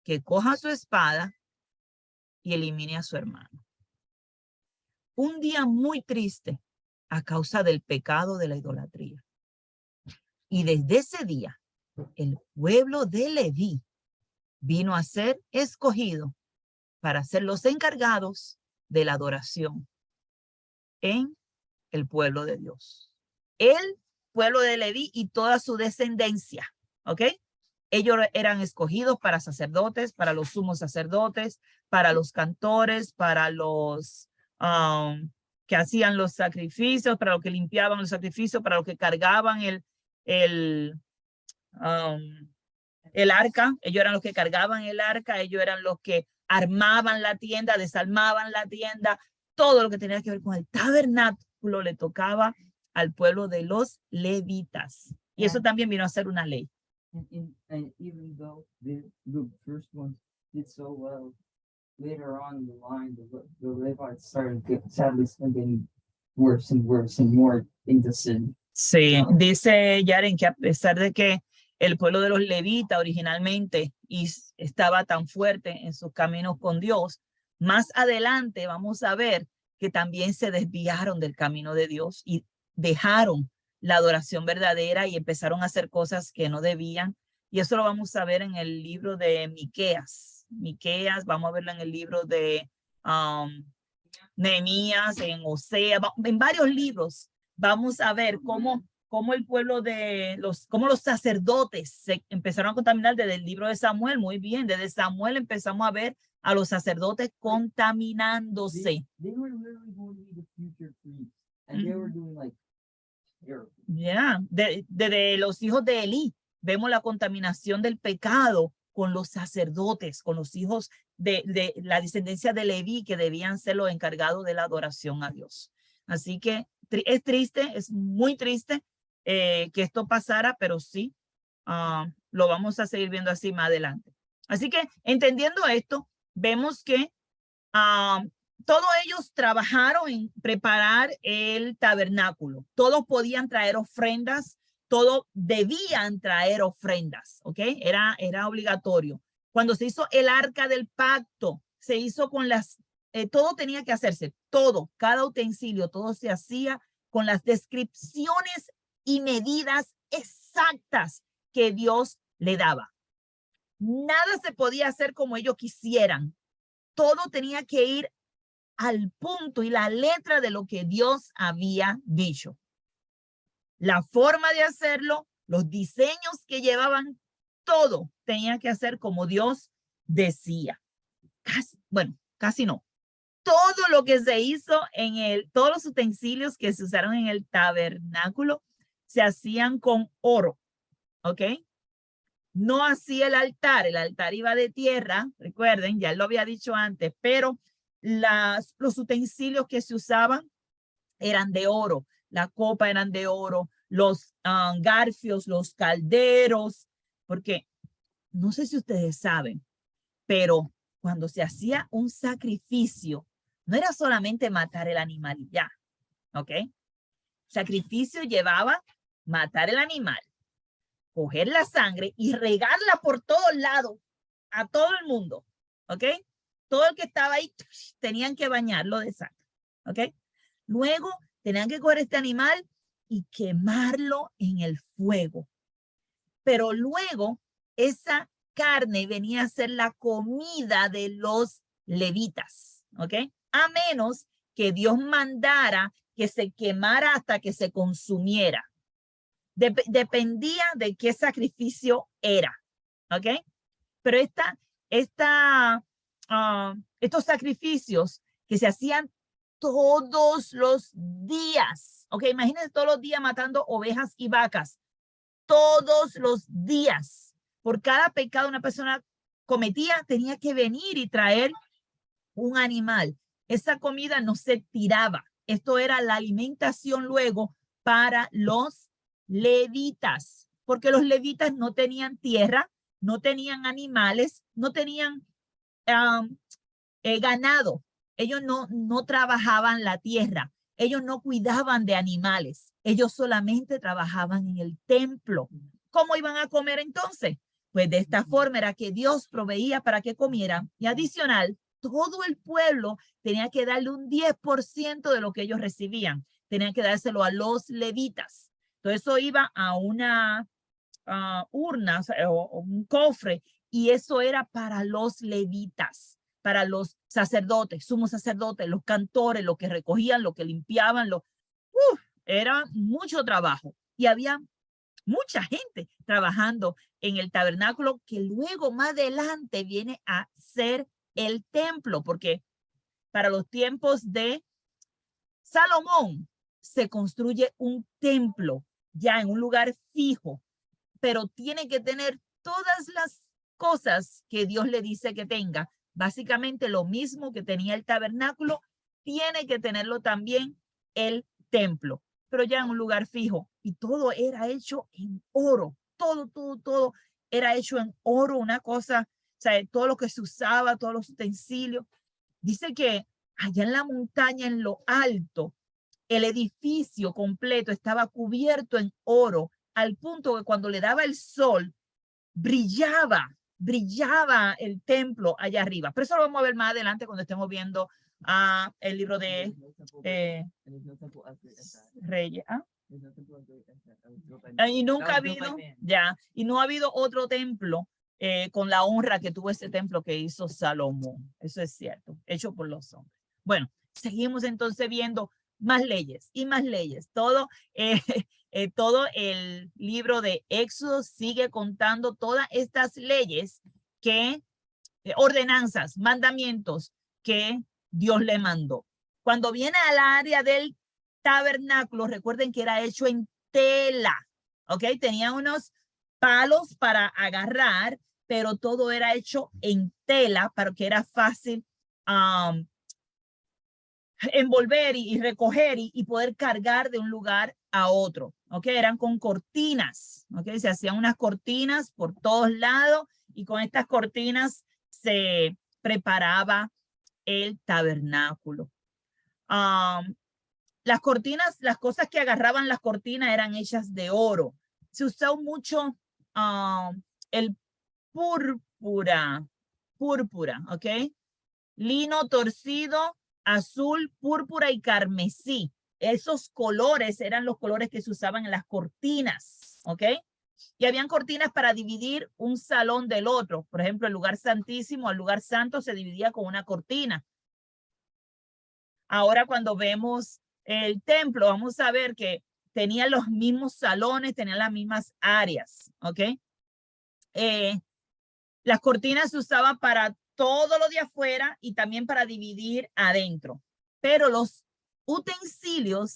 Que coja su espada y elimine a su hermano. Un día muy triste a causa del pecado de la idolatría. Y desde ese día, el pueblo de Leví vino a ser escogido para ser los encargados de la adoración en el pueblo de Dios. El pueblo de Leví y toda su descendencia, ¿ok? Ellos eran escogidos para sacerdotes, para los sumos sacerdotes, para los cantores, para los que hacían los sacrificios, para los que limpiaban los sacrificios, para los que cargaban el arca. Ellos eran los que cargaban el arca, ellos eran los que armaban la tienda, desarmaban la tienda, todo lo que tenía que ver con el tabernáculo le tocaba al pueblo de los levitas. Y eso también vino a ser una ley. And even though the first ones did so well, later on in the line, the Levites started sadly getting worse and worse and more into sin. Sí, dice Yaren que a pesar de que el pueblo de los levitas originalmente estaba tan fuerte en sus caminos con Dios, más adelante vamos a ver que también se desviaron del camino de Dios y dejaron la adoración verdadera y empezaron a hacer cosas que no debían. Y eso lo vamos a ver en el libro de Miqueas. Vamos a verlo en el libro de Nehemías, en Osea, en varios libros. Vamos a ver cómo el pueblo de cómo los sacerdotes se empezaron a contaminar desde el libro de Samuel. Muy bien, desde Samuel empezamos a ver a los sacerdotes contaminándose. They were literally going to be the future priests, and they were doing like terrible. Ya, de los hijos de Elí, vemos la contaminación del pecado con los sacerdotes, con los hijos de la descendencia de Leví, que debían ser los encargados de la adoración a Dios. Así que es triste, es muy triste que esto pasara, pero sí, lo vamos a seguir viendo así más adelante. Así que entendiendo esto, vemos que todos ellos trabajaron en preparar el tabernáculo. Todos podían traer ofrendas, todos debían traer ofrendas, ¿ok? Era obligatorio. Cuando se hizo el arca del pacto, se hizo con todo tenía que hacerse, todo, cada utensilio, todo se hacía con las descripciones y medidas exactas que Dios le daba. Nada se podía hacer como ellos quisieran. Todo tenía que ir al punto y la letra de lo que Dios había dicho. La forma de hacerlo, los diseños que llevaban, todo tenía que hacer como Dios decía. Casi no. todo lo que se hizo todos los utensilios que se usaron en el tabernáculo se hacían con oro, ¿ok? No hacía el altar iba de tierra, recuerden, ya lo había dicho antes, pero los utensilios que se usaban eran de oro, la copa eran de oro, los garfios, los calderos, porque no sé si ustedes saben, pero cuando se hacía un sacrificio, no era solamente matar el animal y ya, ¿ok? Sacrificio llevaba matar el animal, coger la sangre y regarla por todos lados, a todo el mundo, ¿ok? Todo el que estaba ahí tenían que bañarlo de sangre, ¿ok? Luego tenían que coger este animal y quemarlo en el fuego. Pero luego esa carne venía a ser la comida de los levitas, ¿ok? A menos que Dios mandara que se quemara hasta que se consumiera. Dependía de qué sacrificio era, ¿ok? Pero estos sacrificios que se hacían todos los días, ¿ok? Imagínense todos los días matando ovejas y vacas, todos los días. Por cada pecado una persona cometía, tenía que venir y traer un animal. Esa comida no se tiraba. Esto era la alimentación luego para los levitas, porque los levitas no tenían tierra, no tenían animales, no tenían ganado. Ellos no trabajaban la tierra. Ellos no cuidaban de animales. Ellos solamente trabajaban en el templo. ¿Cómo iban a comer entonces? Pues de esta forma era que Dios proveía para que comieran. Y adicional, todo el pueblo tenía que darle un 10% de lo que ellos recibían. Tenían que dárselo a los levitas. Todo eso iba a una urna o un cofre, y eso era para los levitas, para los sacerdotes, sumos sacerdotes, los cantores, los que recogían, los que limpiaban, era mucho trabajo. Y había mucha gente trabajando en el tabernáculo, que luego más adelante viene a ser el templo, porque para los tiempos de Salomón se construye un templo ya en un lugar fijo, pero tiene que tener todas las cosas que Dios le dice que tenga. Básicamente lo mismo que tenía el tabernáculo, tiene que tenerlo también el templo, pero ya en un lugar fijo. Y todo era hecho en oro. Todo era hecho en oro, una cosa, o sea, todo lo que se usaba, todos los utensilios. Dice que allá en la montaña, en lo alto, el edificio completo estaba cubierto en oro, al punto que cuando le daba el sol, brillaba el templo allá arriba. Pero eso lo vamos a ver más adelante cuando estemos viendo el libro de Reyes. Y nunca ha habido, y no ha habido otro templo con la honra que tuvo ese templo que hizo Salomón. Eso es cierto, hecho por los hombres. Bueno, seguimos entonces viendo más leyes y más leyes. Todo el libro de Éxodo sigue contando todas estas leyes ordenanzas, mandamientos que Dios le mandó. Cuando viene al área del tabernáculo, recuerden que era hecho en tela, ¿ok? Tenía unos palos para agarrar, pero todo era hecho en tela para que era fácil envolver y recoger y poder cargar de un lugar a otro, ¿ok? Eran con cortinas, ¿ok? Se hacían unas cortinas por todos lados y con estas cortinas se preparaba el tabernáculo. Las cortinas, las cosas que agarraban las cortinas eran hechas de oro. Se usó mucho el púrpura, ¿ok? Lino torcido, azul, púrpura y carmesí. Esos colores eran los colores que se usaban en las cortinas, ¿ok? Y habían cortinas para dividir un salón del otro. Por ejemplo, el lugar santísimo, el lugar santo se dividía con una cortina. Ahora cuando vemos el templo, vamos a ver que tenía los mismos salones, tenía las mismas áreas, ¿ok? Las cortinas se usaban para todo lo de afuera y también para dividir adentro. Pero los utensilios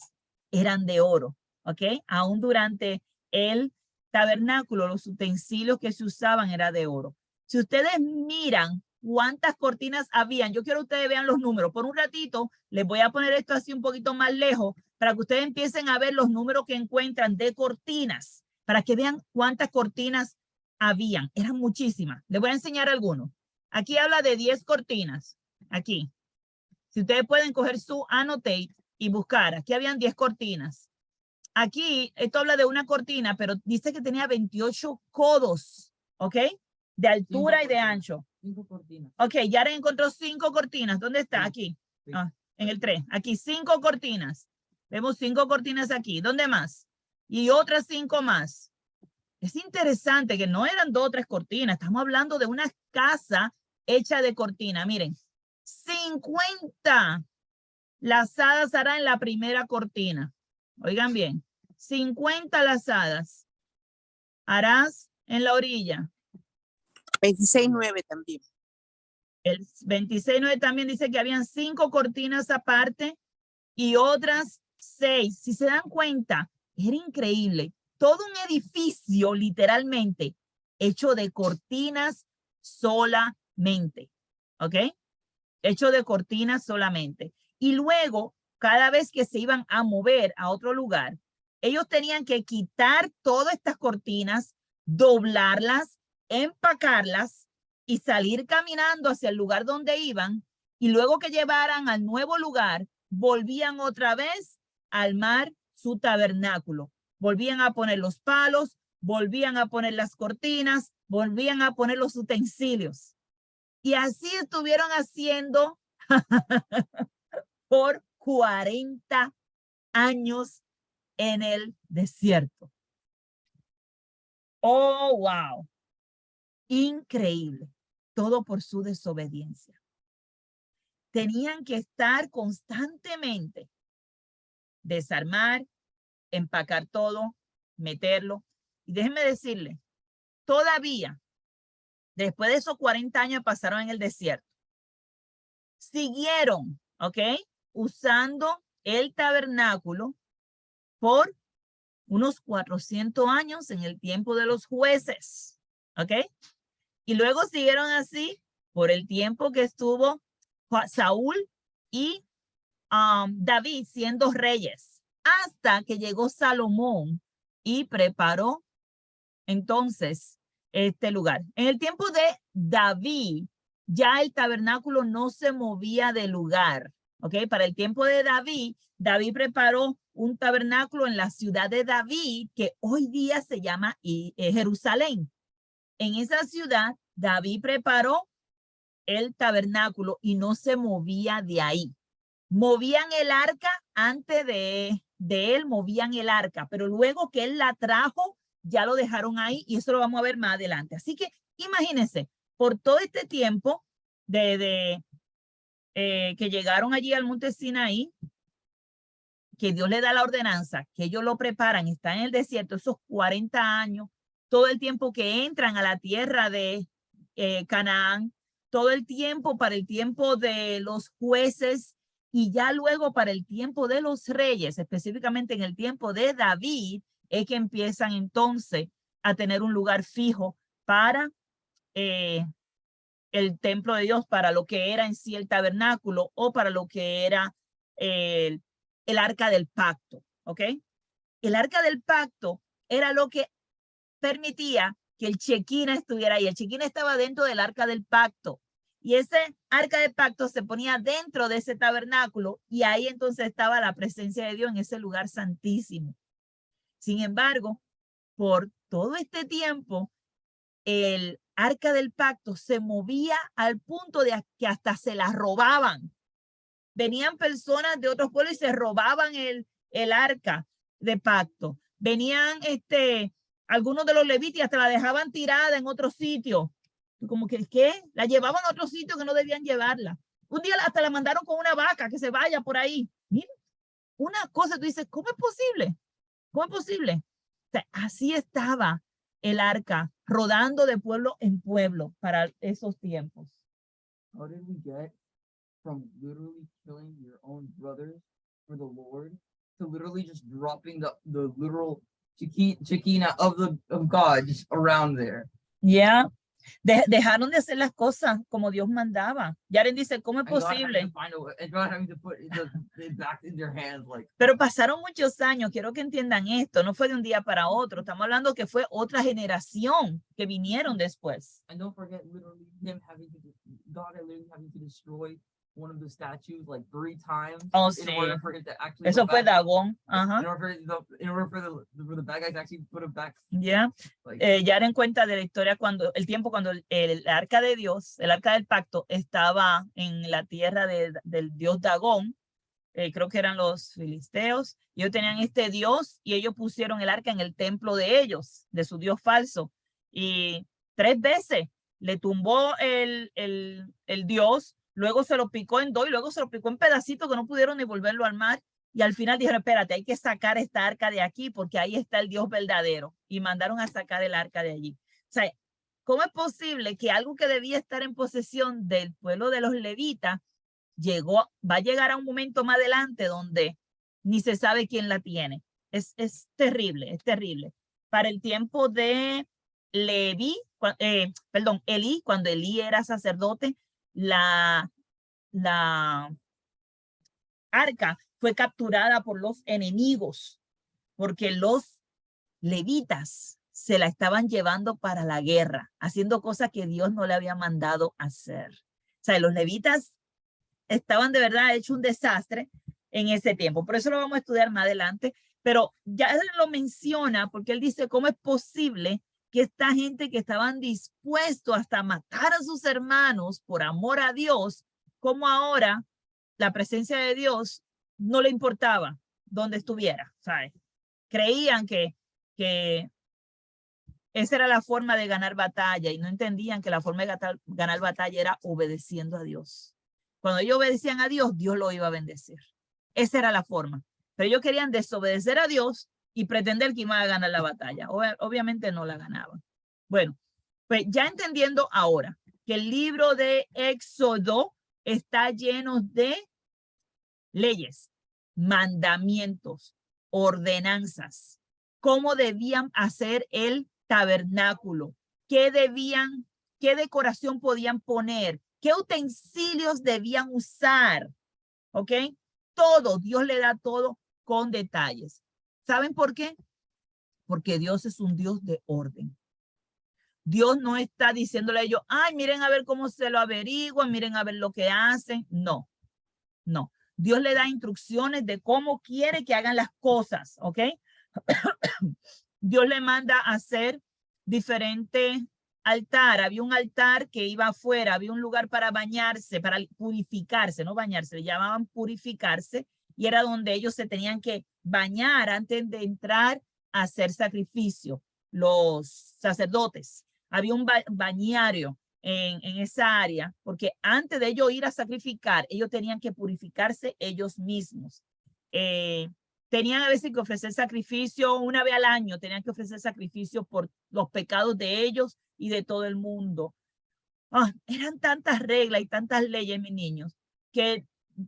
eran de oro, ¿ok? Aún durante el tabernáculo, los utensilios que se usaban eran de oro. Si ustedes miran cuántas cortinas habían, yo quiero que ustedes vean los números. Por un ratito les voy a poner esto así un poquito más lejos para que ustedes empiecen a ver los números que encuentran de cortinas, para que vean cuántas cortinas habían. Eran muchísimas. Les voy a enseñar algunos. Aquí habla de 10 cortinas. Aquí. Si ustedes pueden coger su annotate y buscar. Aquí habían 10 cortinas. Aquí, esto habla de una cortina, pero dice que tenía 28 codos, ¿ok? De altura y de ancho. 5 cortinas. Ok, Yaren encontró 5 cortinas. ¿Dónde está? Aquí. Sí. Ah, en el 3. Aquí 5 cortinas. Vemos 5 cortinas aquí. ¿Dónde más? Y otras 5 más. Es interesante que no eran 2 o 3 cortinas. Estamos hablando de una casa hecha de cortina. Miren, 50 lazadas hará en la primera cortina. Oigan bien, 50 lazadas harás en la orilla. 26.9 también. El 26.9 también dice que habían 5 cortinas aparte y otras 6. Si se dan cuenta, era increíble. Todo un edificio, literalmente, hecho de cortinas solamente. ¿Ok? Hecho de cortinas solamente. Y luego, cada vez que se iban a mover a otro lugar, ellos tenían que quitar todas estas cortinas, doblarlas, empacarlas y salir caminando hacia el lugar donde iban. Y luego que llevaran al nuevo lugar, volvían otra vez a armar su tabernáculo. Volvían a poner los palos, volvían a poner las cortinas, volvían a poner los utensilios. Y así estuvieron haciendo por 40 años en el desierto. Oh, wow. Increíble. Todo por su desobediencia. Tenían que estar constantemente, desarmar, empacar todo, meterlo. Y déjenme decirle, todavía, después de esos 40 años que pasaron en el desierto, siguieron, ¿ok? Usando el tabernáculo por unos 400 años en el tiempo de los jueces, ¿ok? Y luego siguieron así por el tiempo que estuvo Saúl y David siendo reyes, hasta que llegó Salomón y preparó entonces este lugar. En el tiempo de David, ya el tabernáculo no se movía de lugar, ¿ok? Para el tiempo de David, David preparó un tabernáculo en la ciudad de David, que hoy día se llama Jerusalén. En esa ciudad, David preparó el tabernáculo y no se movía de ahí. Movían el arca antes de él, movían el arca, pero luego que él la trajo, ya lo dejaron ahí y eso lo vamos a ver más adelante. Así que imagínense, por todo este tiempo que llegaron allí al monte Sinaí, que Dios le da la ordenanza, que ellos lo preparan, están en el desierto esos 40 años, todo el tiempo que entran a la tierra de Canaán, todo el tiempo para el tiempo de los jueces y ya luego para el tiempo de los reyes, específicamente en el tiempo de David, es que empiezan entonces a tener un lugar fijo para el templo de Dios, para lo que era en sí el tabernáculo o para lo que era el arca del pacto, ¿ok? El arca del pacto era lo que permitía que el Shekinah estuviera ahí. El Shekinah estaba dentro del arca del pacto y ese arca del pacto se ponía dentro de ese tabernáculo y ahí entonces estaba la presencia de Dios en ese lugar santísimo. Sin embargo, por todo este tiempo, el arca del pacto se movía al punto de que hasta se la robaban. Venían personas de otros pueblos y se robaban el arca de pacto. Venían algunos de los levitas hasta la dejaban tirada en otro sitio. Como que, ¿qué? La llevaban a otro sitio que no debían llevarla. Un día hasta la mandaron con una vaca que se vaya por ahí. Miren, una cosa, tú dices, ¿cómo es posible? ¿Cómo es posible? O sea, así estaba el arca, rodando de pueblo en pueblo para esos tiempos. how did we get from literally killing your own brothers for the Lord to literally just dropping the literal Shekinah of God just around there? Yeah. Dejaron de hacer las cosas como Dios mandaba. Yaren dice, ¿cómo es And God having posible? to find a way, and God having to put it back in their hands, like. Pero pasaron muchos años, quiero que entiendan esto, no fue de un día para otro, estamos hablando que fue otra generación que vinieron después. And don't forget, literally, God literally having to destroy one of the statues like 3 times Oh, in sí. order for it to actually. Eso go fue back. Dagón. Ajá. In order for the bad guys to actually put it back. Yeah. Like, Ya en cuenta de la historia cuando el tiempo cuando el arca de Dios, el arca del pacto estaba en la tierra del dios Dagón, creo que eran los filisteos, y ellos tenían este dios y ellos pusieron el arca en el templo de ellos, de su dios falso, y 3 veces le tumbó el dios, luego se lo picó en 2 y luego se lo picó en pedacitos que no pudieron ni volverlo al mar. Y al final dijeron, espérate, hay que sacar esta arca de aquí porque ahí está el Dios verdadero. Y mandaron a sacar el arca de allí. O sea, ¿cómo es posible que algo que debía estar en posesión del pueblo de los levitas va a llegar a un momento más adelante donde ni se sabe quién la tiene? Es terrible, es terrible. Para el tiempo de Elí, cuando Elí era sacerdote, la arca fue capturada por los enemigos porque los levitas se la estaban llevando para la guerra, haciendo cosas que Dios no le había mandado hacer. O sea, los levitas estaban de verdad hecho un desastre en ese tiempo. Por eso lo vamos a estudiar más adelante, pero ya él lo menciona porque él dice, ¿cómo es posible que esta gente que estaban dispuestos hasta matar a sus hermanos por amor a Dios, como ahora la presencia de Dios no le importaba dónde estuviera, ¿sabes? Creían que esa era la forma de ganar batalla y no entendían que la forma de ganar batalla era obedeciendo a Dios. Cuando ellos obedecían a Dios, Dios lo iba a bendecir. Esa era la forma. Pero ellos querían desobedecer a Dios y pretender que iban a ganar la batalla. Obviamente no la ganaban. Bueno, pues ya entendiendo ahora que el libro de Éxodo está lleno de leyes, mandamientos, ordenanzas, cómo debían hacer el tabernáculo, qué decoración podían poner, qué utensilios debían usar, ¿ok? Todo, Dios le da todo con detalles. ¿Saben por qué? Porque Dios es un Dios de orden. Dios no está diciéndole a ellos, ay, miren a ver cómo se lo averiguan, miren a ver lo que hacen. No, no. Dios le da instrucciones de cómo quiere que hagan las cosas, ¿ok? Dios le manda a hacer diferentes altares. Había un altar que iba afuera, había un lugar para bañarse, para purificarse, no bañarse, le llamaban purificarse, y era donde ellos se tenían que bañar antes de entrar a hacer sacrificio, los sacerdotes. Había un bañario en esa área, porque antes de ellos ir a sacrificar, ellos tenían que purificarse ellos mismos. Tenían a veces que ofrecer sacrificio 1 vez al año, tenían que ofrecer sacrificio por los pecados de ellos y de todo el mundo. Eran tantas reglas y tantas leyes, mis niños, que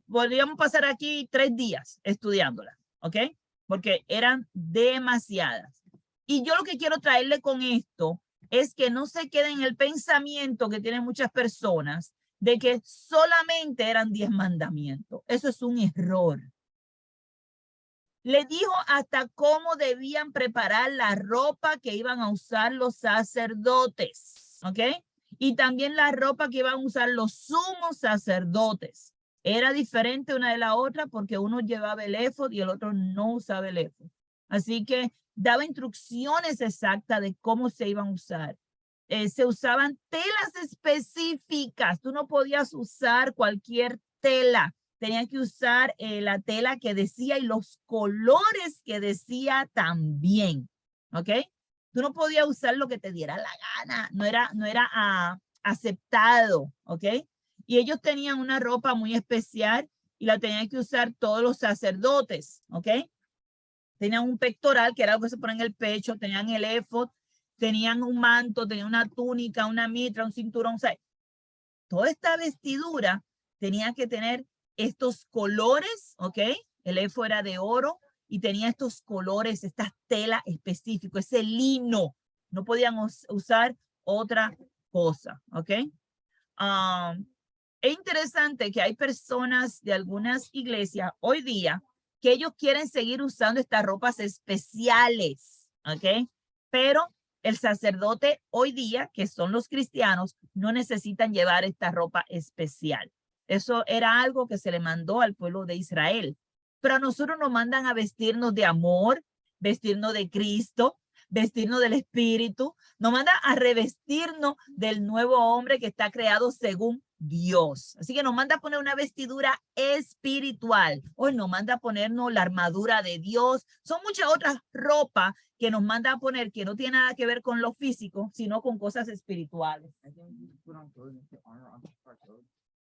podríamos pasar aquí 3 días estudiándolas, ¿ok? Porque eran demasiadas. Y yo lo que quiero traerle con esto es que no se quede en el pensamiento que tienen muchas personas de que solamente eran 10 mandamientos. Eso es un error. Le dijo hasta cómo debían preparar la ropa que iban a usar los sacerdotes, ¿ok? Y también la ropa que iban a usar los sumos sacerdotes. Era diferente una de la otra porque uno llevaba el éfod y el otro no usaba el éfod. Así que daba instrucciones exactas de cómo se iban a usar. Se usaban telas específicas. Tú no podías usar cualquier tela. Tenían que usar la tela que decía y los colores que decía también. ¿Ok? Tú no podías usar lo que te diera la gana. No era aceptado. ¿Ok? Y ellos tenían una ropa muy especial y la tenían que usar todos los sacerdotes. ¿Ok? Tenían un pectoral, que era algo que se pone en el pecho, tenían el éfod, tenían un manto, tenían una túnica, una mitra, un cinturón. O sea, toda esta vestidura tenía que tener estos colores, ¿ok? El éfod era de oro y tenía estos colores, esta tela específica, ese lino. No podían usar otra cosa, ¿ok? Es interesante que hay personas de algunas iglesias hoy día que ellos quieren seguir usando estas ropas especiales, ¿ok? Pero el sacerdote hoy día, que son los cristianos, no necesitan llevar esta ropa especial. Eso era algo que se le mandó al pueblo de Israel. Pero a nosotros nos mandan a vestirnos de amor, vestirnos de Cristo, vestirnos del Espíritu. Nos manda a revestirnos del nuevo hombre que está creado según Dios. Así que nos manda a poner una vestidura espiritual. Hoy nos manda a ponernos la armadura de Dios. Son muchas otras ropas que nos manda a poner que no tiene nada que ver con lo físico, sino con cosas espirituales.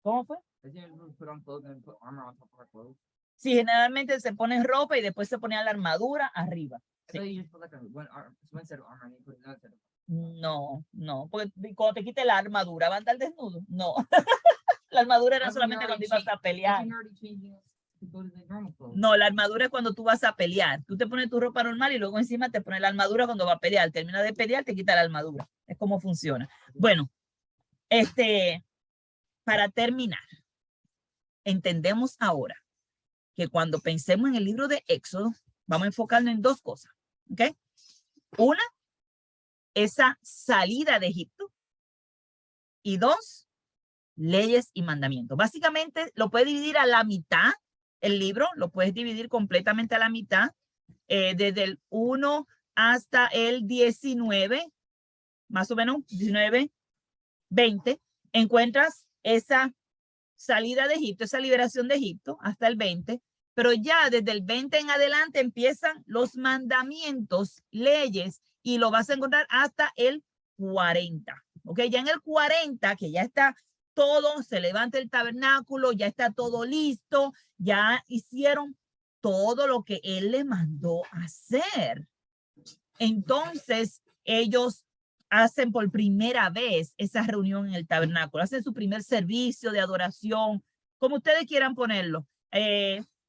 ¿Cómo fue? Sí, generalmente se pone ropa y después se pone la armadura arriba. Sí. No, no, porque cuando te quite la armadura, ¿va a andar desnudo? No. La armadura era solamente cuando ibas a pelear. No, la armadura es cuando tú vas a pelear. Tú te pones tu ropa normal y luego encima te pones la armadura cuando vas a pelear. Termina de pelear, te quita la armadura. Es como funciona. Bueno, para terminar, entendemos ahora que cuando pensemos en el libro de Éxodo, vamos a enfocarnos en dos cosas, ¿ok? Una, esa salida de Egipto. Y dos, leyes y mandamientos. Básicamente lo puedes dividir a la mitad, el libro, lo puedes dividir completamente a la mitad, desde el 1 hasta el 19, más o menos, 19, 20, encuentras esa salida de Egipto, esa liberación de Egipto hasta el 20, pero ya desde el 20 en adelante empiezan los mandamientos, leyes, y lo vas a encontrar hasta el 40. Ok, ya en el 40, que ya está todo, se levanta el tabernáculo, ya está todo listo, ya hicieron todo lo que él le mandó hacer. Entonces, ellos hacen por primera vez esa reunión en el tabernáculo, hacen su primer servicio de adoración, como ustedes quieran ponerlo.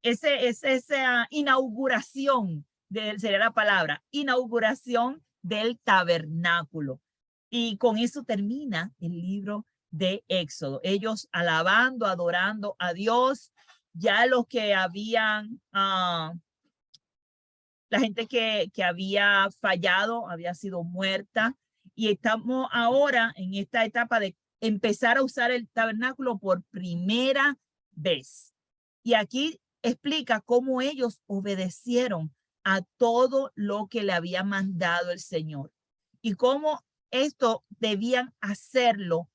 Esa inauguración, sería la palabra, inauguración del tabernáculo. Y con eso termina el libro de Éxodo. Ellos alabando, adorando a Dios. Ya los que habían, la gente que había fallado, había sido muerta. Y estamos ahora en esta etapa de empezar a usar el tabernáculo por primera vez. Y aquí explica cómo ellos obedecieron a todo lo que le había mandado el Señor. Y cómo esto debían hacerlo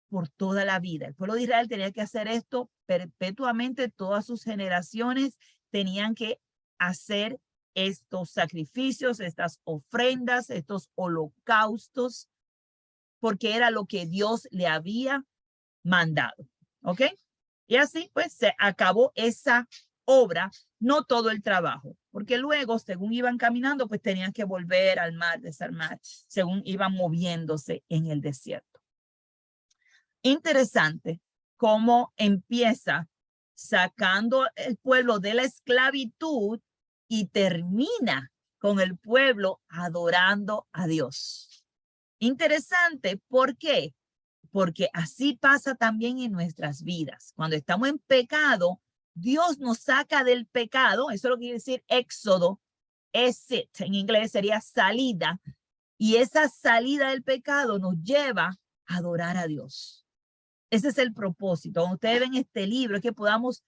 por toda la vida. El pueblo de Israel tenía que hacer esto perpetuamente, todas sus generaciones tenían que hacer estos sacrificios, estas ofrendas, estos holocaustos, porque era lo que Dios le había mandado. ¿Ok? Y así pues se acabó esa obra, no todo el trabajo, porque luego, según iban caminando, pues tenían que volver al mar, desarmar, según iban moviéndose en el desierto. Interesante cómo empieza sacando el pueblo de la esclavitud y termina con el pueblo adorando a Dios. Interesante, ¿por qué? Porque así pasa también en nuestras vidas. Cuando estamos en pecado, Dios nos saca del pecado. Eso es lo que quiere decir éxodo. Exit en inglés sería salida. Y esa salida del pecado nos lleva a adorar a Dios. Ese es el propósito. Cuando ustedes ven este libro, es que podamos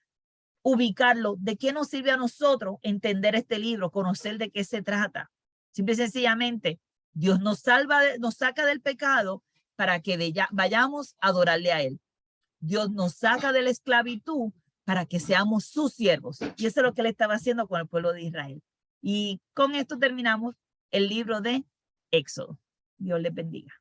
ubicarlo. ¿De qué nos sirve a nosotros entender este libro? Conocer de qué se trata. Simple y sencillamente, Dios nos salva, nos saca del pecado para que vayamos a adorarle a Él. Dios nos saca de la esclavitud para que seamos sus siervos. Y eso es lo que Él estaba haciendo con el pueblo de Israel. Y con esto terminamos el libro de Éxodo. Dios les bendiga.